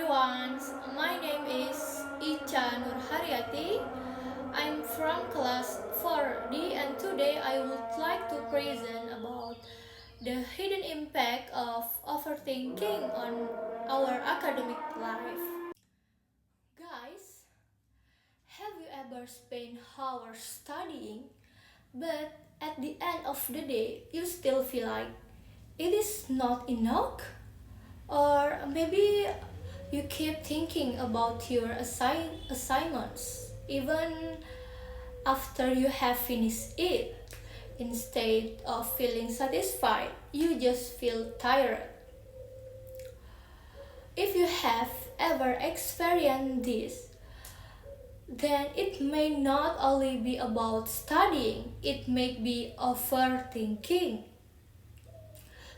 everyone, my name is Icha Nurharyati. I'm from class 4D and today I would like to present about the hidden impact of overthinking on our academic life. Guys, have you ever spent hours studying but at the end of the day you still feel like it is not enough? Or maybe you keep thinking about your assignments even after you have finished it. Instead of feeling satisfied, you just feel tired. If you have ever experienced this, then it may not only be about studying, it may be overthinking.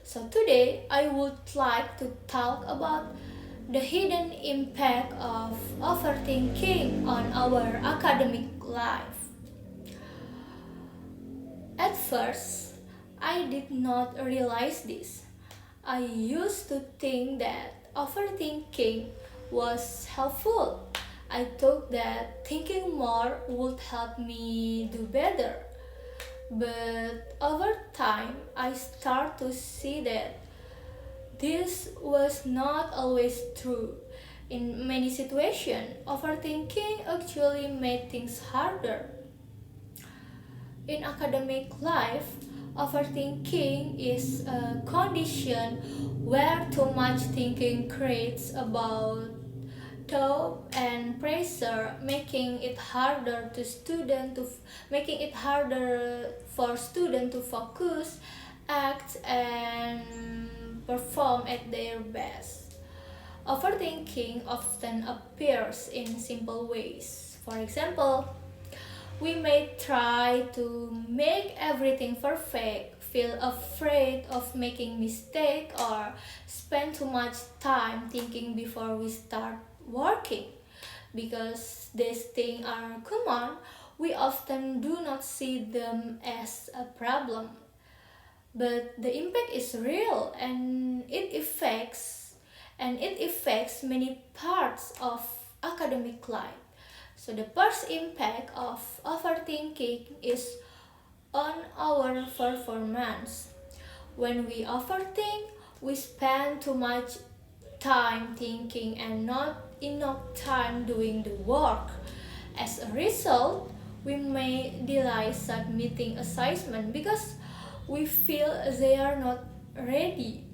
So today I would like to talk about the hidden impact of overthinking on our academic life. At first, I did not realize this. I used to think that overthinking was helpful. I thought that thinking more would help me do better. But over time, I start to see that this was not always true. In many situations, overthinking actually made things harder. In academic life, overthinking is a condition where too much thinking creates about doubt and pressure, making it harder for student to focus, act, and perform at their best. Overthinking often appears in simple ways. For example, we may try to make everything perfect, feel afraid of making mistake, or spend too much time thinking before we start working. Because these things are common, we often do not see them as a problem. But the impact is real and it affects many parts of academic life. So the first impact of overthinking is on our performance. When we overthink, we spend too much time thinking and not enough time doing the work. As a result, we may delay submitting assessment because we feel they are not ready.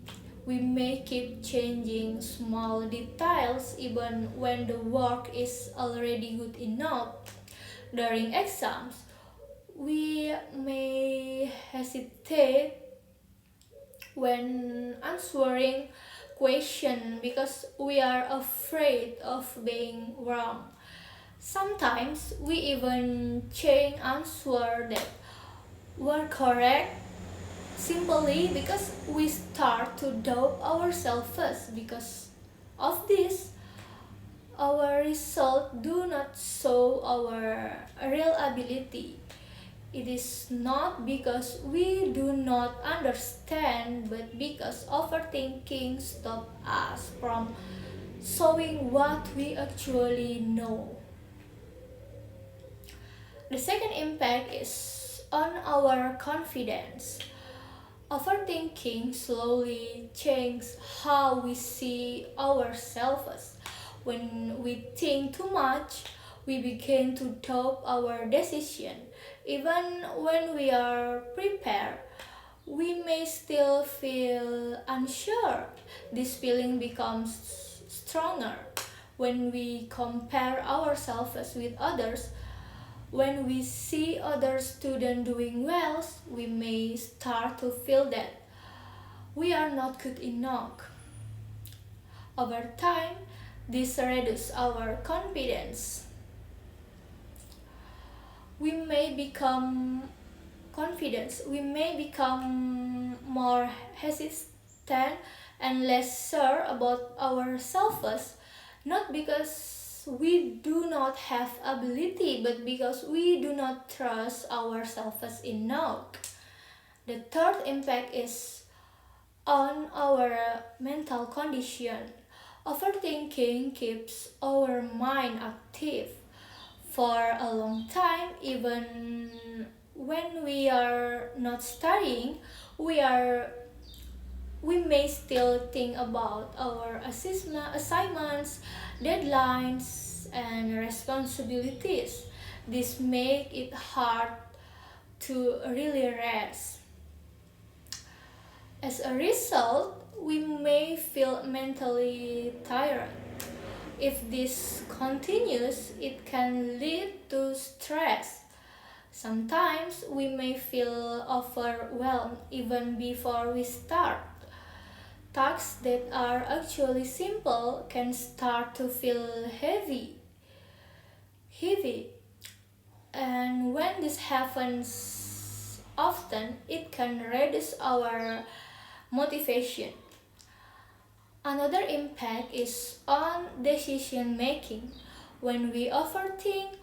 We may keep changing small details even when the work is already good enough. During exams, we may hesitate when answering question because we are afraid of being wrong. Sometimes we even change answer that were correct simply because we start to doubt ourselves first. Because of this, our results do not show our real ability. It is not because we do not understand, but because overthinking stops us from showing what we actually know. The second impact is on our confidence. Overthinking slowly changes how we see ourselves. When we think too much, we begin to doubt our decision. Even when we are prepared, we may still feel unsure. This feeling becomes stronger when we compare ourselves with others. When we see other students doing well, we may start to feel that we are not good enough. Over time, this reduces our confidence. We may become we may become more hesitant and less sure about ourselves, not because we do not have ability, but because we do not trust ourselves enough. The third impact is on our mental condition. Overthinking keeps our mind active for a long time, even when we are not studying, we are we may still think about our assignments, deadlines, and responsibilities. This make it hard to really rest. As a result, we may feel mentally tired. If this continues, it can lead to stress. Sometimes we may feel overwhelmed even before we start. Tasks that are actually simple can start to feel heavy. And when this happens often, it can reduce our motivation. Another impact is on decision making. When we overthink,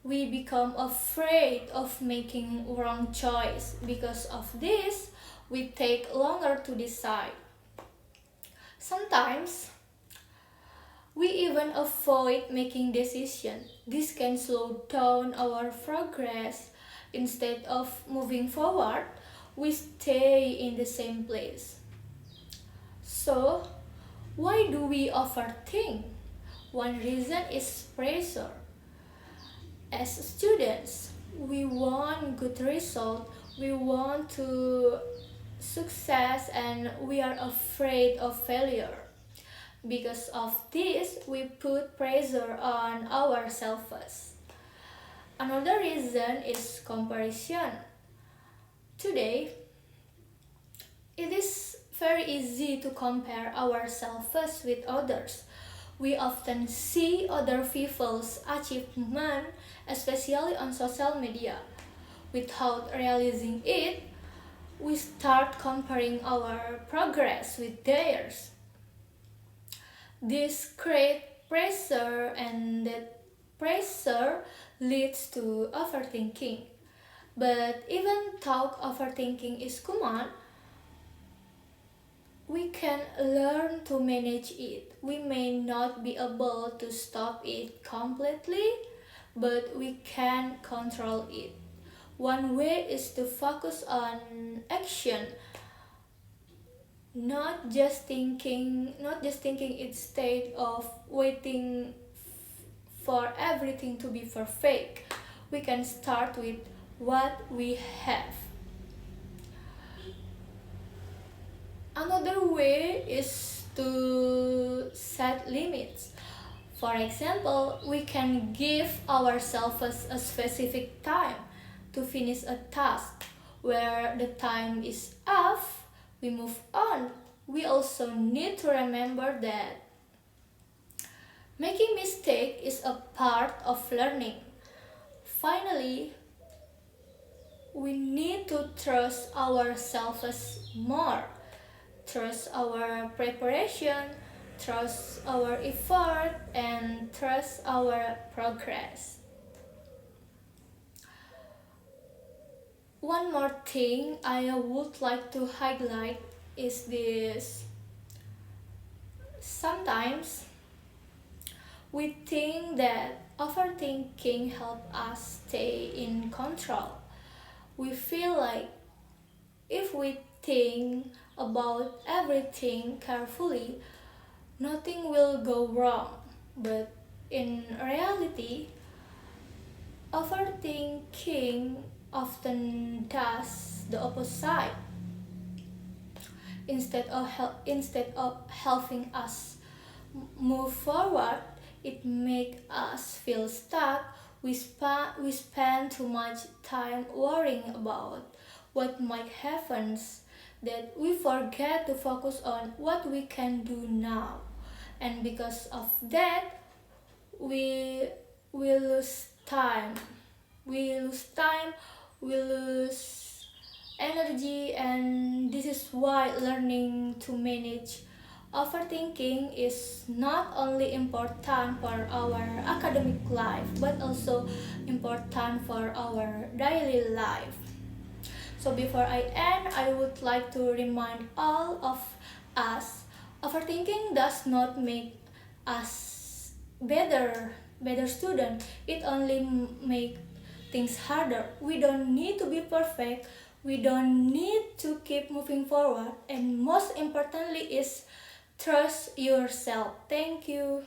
we become afraid of making wrong choice. Because of this, we take longer to decide. Sometimes we even avoid making decisions. This can slow down our progress. Instead of moving forward, we stay in the same place. So, why do we overthink? One reason is pressure. As students, we want good result, we want to success, and we are afraid of failure. Because of this, we put pressure on ourselves. Another reason is comparison. Today, it is very easy to compare ourselves with others. We often see other people's achievement, especially on social media. Without realizing it, we start comparing our progress with theirs. This creates pressure, and that pressure leads to overthinking. But even though overthinking is common, we can learn to manage it. We may not be able to stop it completely, but we can control it. One way is to focus on action, not just thinking instead of waiting for everything to be perfect. We can start with what we have. Another way is to set limits. For example, we can give ourselves a specific time to finish a task. Where the time is up, we move on. We also need to remember that making mistakes is a part of learning. Finally, we need to trust ourselves more. Trust our preparation, trust our effort, and trust our progress. One more thing I would like to highlight is this. Sometimes we think that overthinking helps us stay in control. We feel like if we think about everything carefully, nothing will go wrong. But in reality, overthinking often does the opposite. Instead of helping us move forward, it makes us feel stuck. We spend too much time worrying about what might happen that we forget to focus on what we can do now. And because of that, we we lose time. We lose time, we lose energy, and this is why learning to manage overthinking is not only important for our academic life but also important for our daily life. So before I end, I would like to remind all of us, overthinking does not make us better student. It only make things harder. We don't need to be perfect. We don't need to keep moving forward. And most importantly is trust yourself. Thank you.